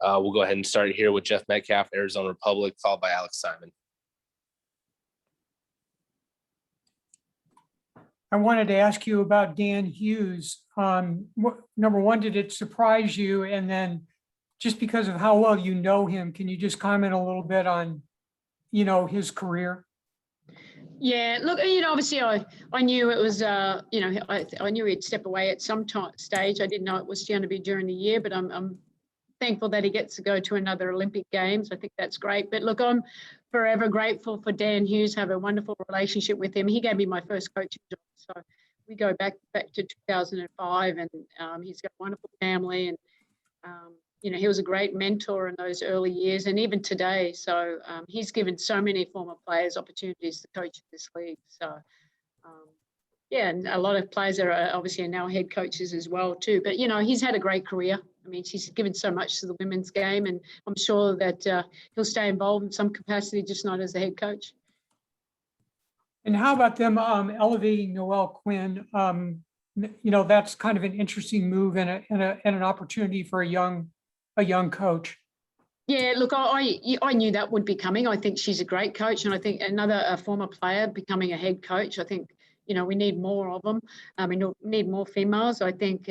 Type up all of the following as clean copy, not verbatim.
We'll go ahead and start here with Jeff Metcalf, Arizona Republic, followed by Alex Simon. I wanted to ask you about Dan Hughes. Number one, did it surprise you? And then just because of how well you know him, can you just comment a little bit on, his career? Yeah, look, obviously I knew it was, I knew he'd step away at some stage. I didn't know it was going to be during the year, but I'm thankful that he gets to go to another Olympic Games. I think that's great. But look, I'm forever grateful for Dan Hughes, have a wonderful relationship with him. He gave me my first coaching job. So we go back to 2005, and he's got a wonderful family. And, he was a great mentor in those early years and even today. So he's given so many former players opportunities to coach in this league. So, and a lot of players are obviously now head coaches as well too. But, he's had a great career. I mean, she's given so much to the women's game, and I'm sure that he'll stay involved in some capacity, just not as a head coach. And how about them elevating Noelle Quinn? That's kind of an interesting move and an opportunity for a young coach. Yeah, look, I knew that would be coming. I think she's a great coach, and I think a former player becoming a head coach. I think we need more of them. We need more females. I think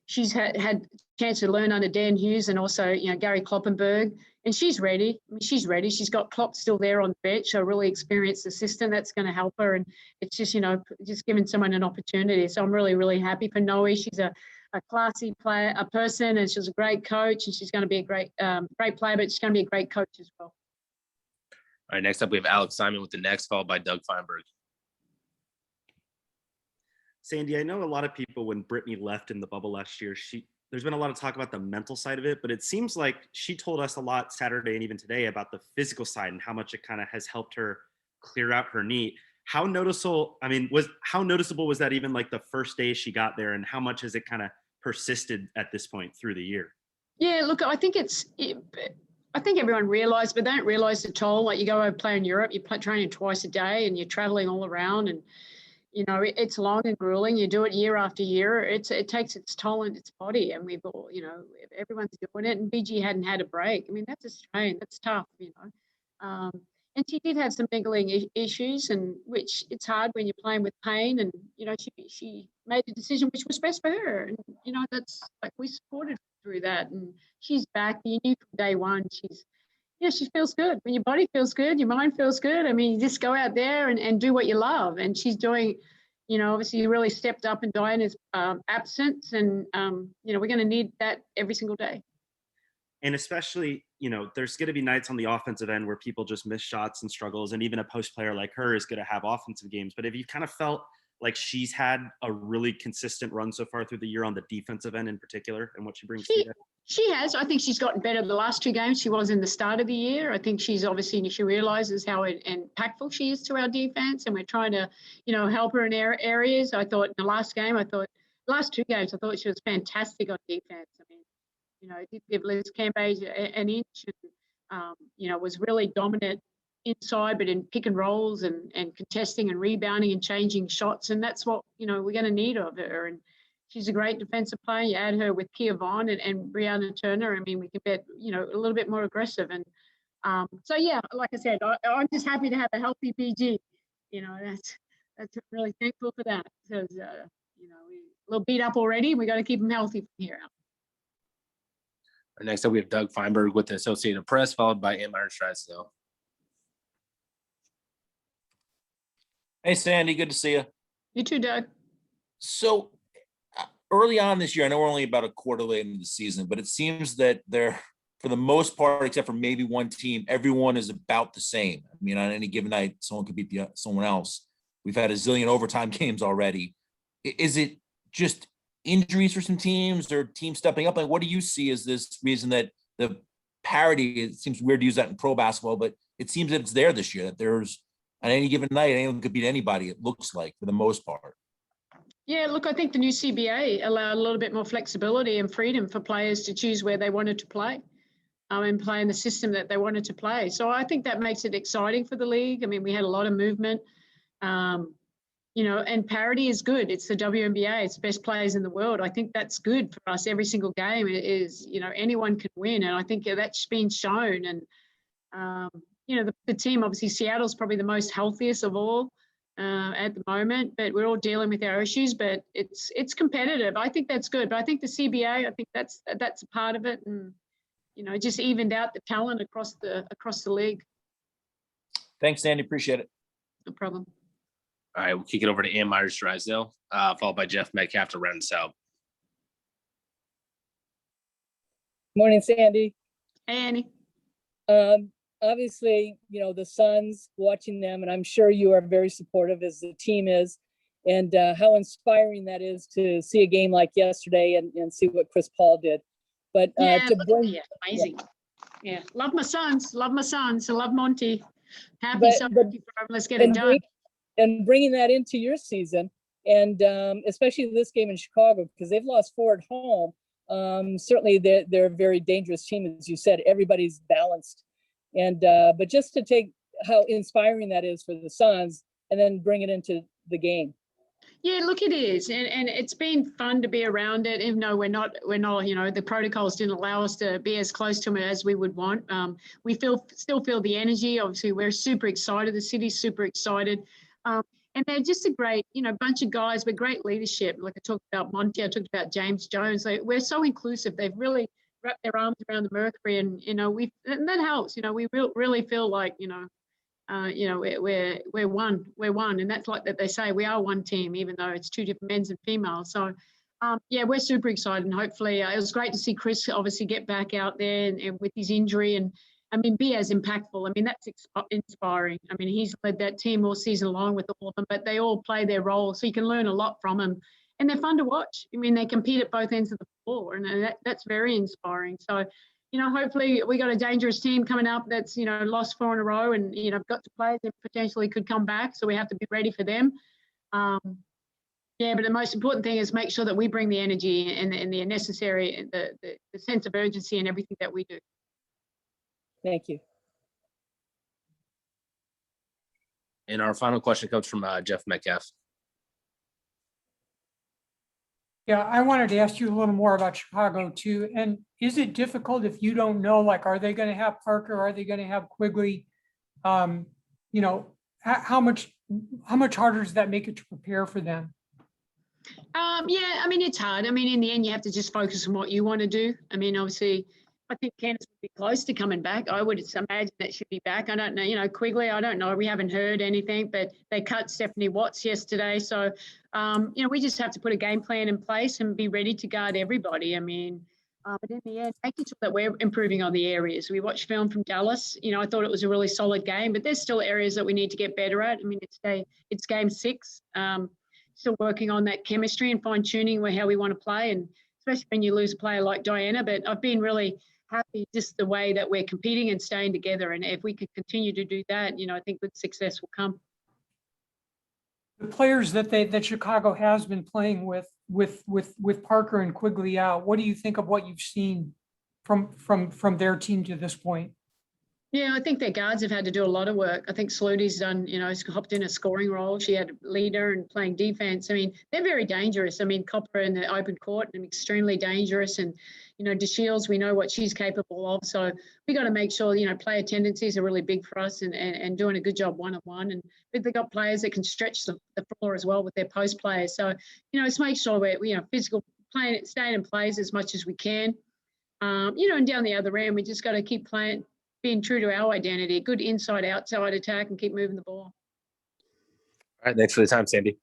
she's had a chance to learn under Dan Hughes and also, Gary Kloppenberg, and she's ready. I mean, she's ready. She's got Klopp still there on the bench, a really experienced assistant that's going to help her. And it's just, just giving someone an opportunity. So I'm really, really happy for Noe. She's a classy player, a person, and she's a great coach, and she's going to be a great player, but she's going to be a great coach as well. All right, next up we have Alex Simon with the next, followed by Doug Feinberg. Sandy, I know a lot of people, when Brittany left in the bubble last year, there's been a lot of talk about the mental side of it, but it seems like she told us a lot Saturday and even today about the physical side and how much it kind of has helped her clear out her knee. How noticeable was that even like the first day she got there, and how much has it kind of persisted at this point through the year? Yeah, look, I think I think everyone realised, but they don't realise the toll. Like, you go over play in Europe, you're training twice a day and you're travelling all around, and it's long and grueling. You do it year after year. It takes its toll on its body, and we've all, everyone's doing it. And BG hadn't had a break. I mean, that's a strain. That's tough, And she did have some niggling issues, and which it's hard when you're playing with pain. And she made a decision which was best for her, and that's like, we supported her through that. And she's back. You knew from day one she feels good. When your body feels good, your mind feels good. I mean, you just go out there and do what you love. And she's doing, obviously really stepped up in Diana's absence. And, we're going to need that every single day. And especially, there's going to be nights on the offensive end where people just miss shots and struggles. And even a post player like her is going to have offensive games. But have you kind of felt like she's had a really consistent run so far through the year on the defensive end in particular, and what she brings to that? She has. I think she's gotten better the last two games she was in the start of the year. I think she realizes how impactful she is to our defense, and we're trying to, help her in areas. I thought in the last two games, I thought she was fantastic on defense. I mean, did give Liz Cambage an inch, and, was really dominant inside, but in pick and rolls and contesting and rebounding and changing shots. And that's what, we're going to need of her. And she's a great defensive player. You add her with Kia Vaughn and Brianna Turner. I mean, we can bet, a little bit more aggressive. And so, yeah, like I said, I'm just happy to have a healthy BG. That's really thankful for that, because, we're a little beat up already. We got to keep them healthy from here out. Next up, we have Doug Feinberg with the Associated Press, followed by Myron Streisdale. Hey, Sandy, good to see you. You too, Doug. So early on this year, I know we're only about a quarter late into the season, but it seems that for the most part, except for maybe one team, everyone is about the same. I mean, on any given night, someone could beat someone else. We've had a zillion overtime games already. Is it just injuries for some teams, or teams stepping up? Like, what do you see as this reason that the parity, it seems weird to use that in pro basketball, but it seems that it's there this year, that there's, on any given night, anyone could beat anybody, it looks like, for the most part. Yeah, look, I think the new CBA allowed a little bit more flexibility and freedom for players to choose where they wanted to play and play in the system that they wanted to play. So I think that makes it exciting for the league. I mean, we had a lot of movement. and parity is good. It's the WNBA. It's best players in the world. I think that's good for us. Every single game is, anyone can win. And I think that's been shown. And, the team, obviously, Seattle's probably the most healthiest of all at the moment, but we're all dealing with our issues, but it's competitive. I think that's good. But I think the CBA, I think that's a part of it. And, just evened out the talent across the league. Thanks, Sandy. Appreciate it. No problem. All right, we'll kick it over to Ann Myers-Drysdale, followed by Jeff Metcalf to round us out. Morning, Sandy. Hey, Annie. Obviously, the Suns, watching them, and I'm sure you are very supportive as the team is, and how inspiring that is to see a game like yesterday and see what Chris Paul did. But amazing. Yeah, love my sons. I love Monty. Happy for him. Let's get it done. And bringing that into your season, and especially this game in Chicago, because they've lost 4 at home. Certainly, they're a very dangerous team, as you said. Everybody's balanced, and but just to take how inspiring that is for the Suns, and then bring it into the game. Yeah, look, it is, and it's been fun to be around it, even though we're not, the protocols didn't allow us to be as close to them as we would want. We still feel the energy. Obviously, we're super excited. The city's super excited. And they're just a great, bunch of guys with great leadership. Like I talked about Monty, I talked about James Jones. We're so inclusive. They've really wrapped their arms around the Mercury, and and that helps. We really feel like we're one, and that's like that they say we are one team, even though it's 2 different men's and females. So we're super excited, and hopefully it was great to see Chris obviously get back out there and with his injury, and be as impactful. That's inspiring. He's led that team all season long with all of them, but they all play their role, so you can learn a lot from them, and they're fun to watch. They compete at both ends of the floor, and that's very inspiring. So hopefully we got a dangerous team coming up that's, lost 4 in a row, and, got to players that potentially could come back. So we have to be ready for them. But the most important thing is make sure that we bring the energy and the necessary, the sense of urgency in everything that we do. Thank you. And our final question comes from Jeff Metcalf. Yeah, I wanted to ask you a little more about Chicago too. And is it difficult if you don't know, like, are they going to have Parker? Are they going to have Quigley? How much harder does that make it to prepare for them? It's hard. In the end, you have to just focus on what you want to do. Obviously, I think Candace would be close to coming back. I would imagine that she'd be back. I don't know. Quigley, I don't know. We haven't heard anything, but they cut Stephanie Watts yesterday. So, we just have to put a game plan in place and be ready to guard everybody. But in the end, making sure that we're improving on the areas. We watched film from Dallas. I thought it was a really solid game, but there's still areas that we need to get better at. It's game 6. Still working on that chemistry and fine tuning how we want to play, and especially when you lose a player like Diana. But I've been really happy just the way that we're competing and staying together. And if we could continue to do that, I think good success will come. The players that Chicago has been playing with Parker and Quigley out, what do you think of what you've seen from their team to this point? Yeah, I think their guards have had to do a lot of work. I think Slutty's done, he's hopped in a scoring role. She had a leader and playing defense. They're very dangerous. Copper in the open court, and extremely dangerous. And, DeShields, we know what she's capable of. So we got to make sure, player tendencies are really big for us, and doing a good job one-on-one. And they've got players that can stretch the floor as well with their post players. So, let's make sure we're, physical, playing, staying in plays as much as we can. And down the other end, we just got to keep playing, being true to our identity, good inside-outside attack, and keep moving the ball. All right, thanks for the time, Sandy.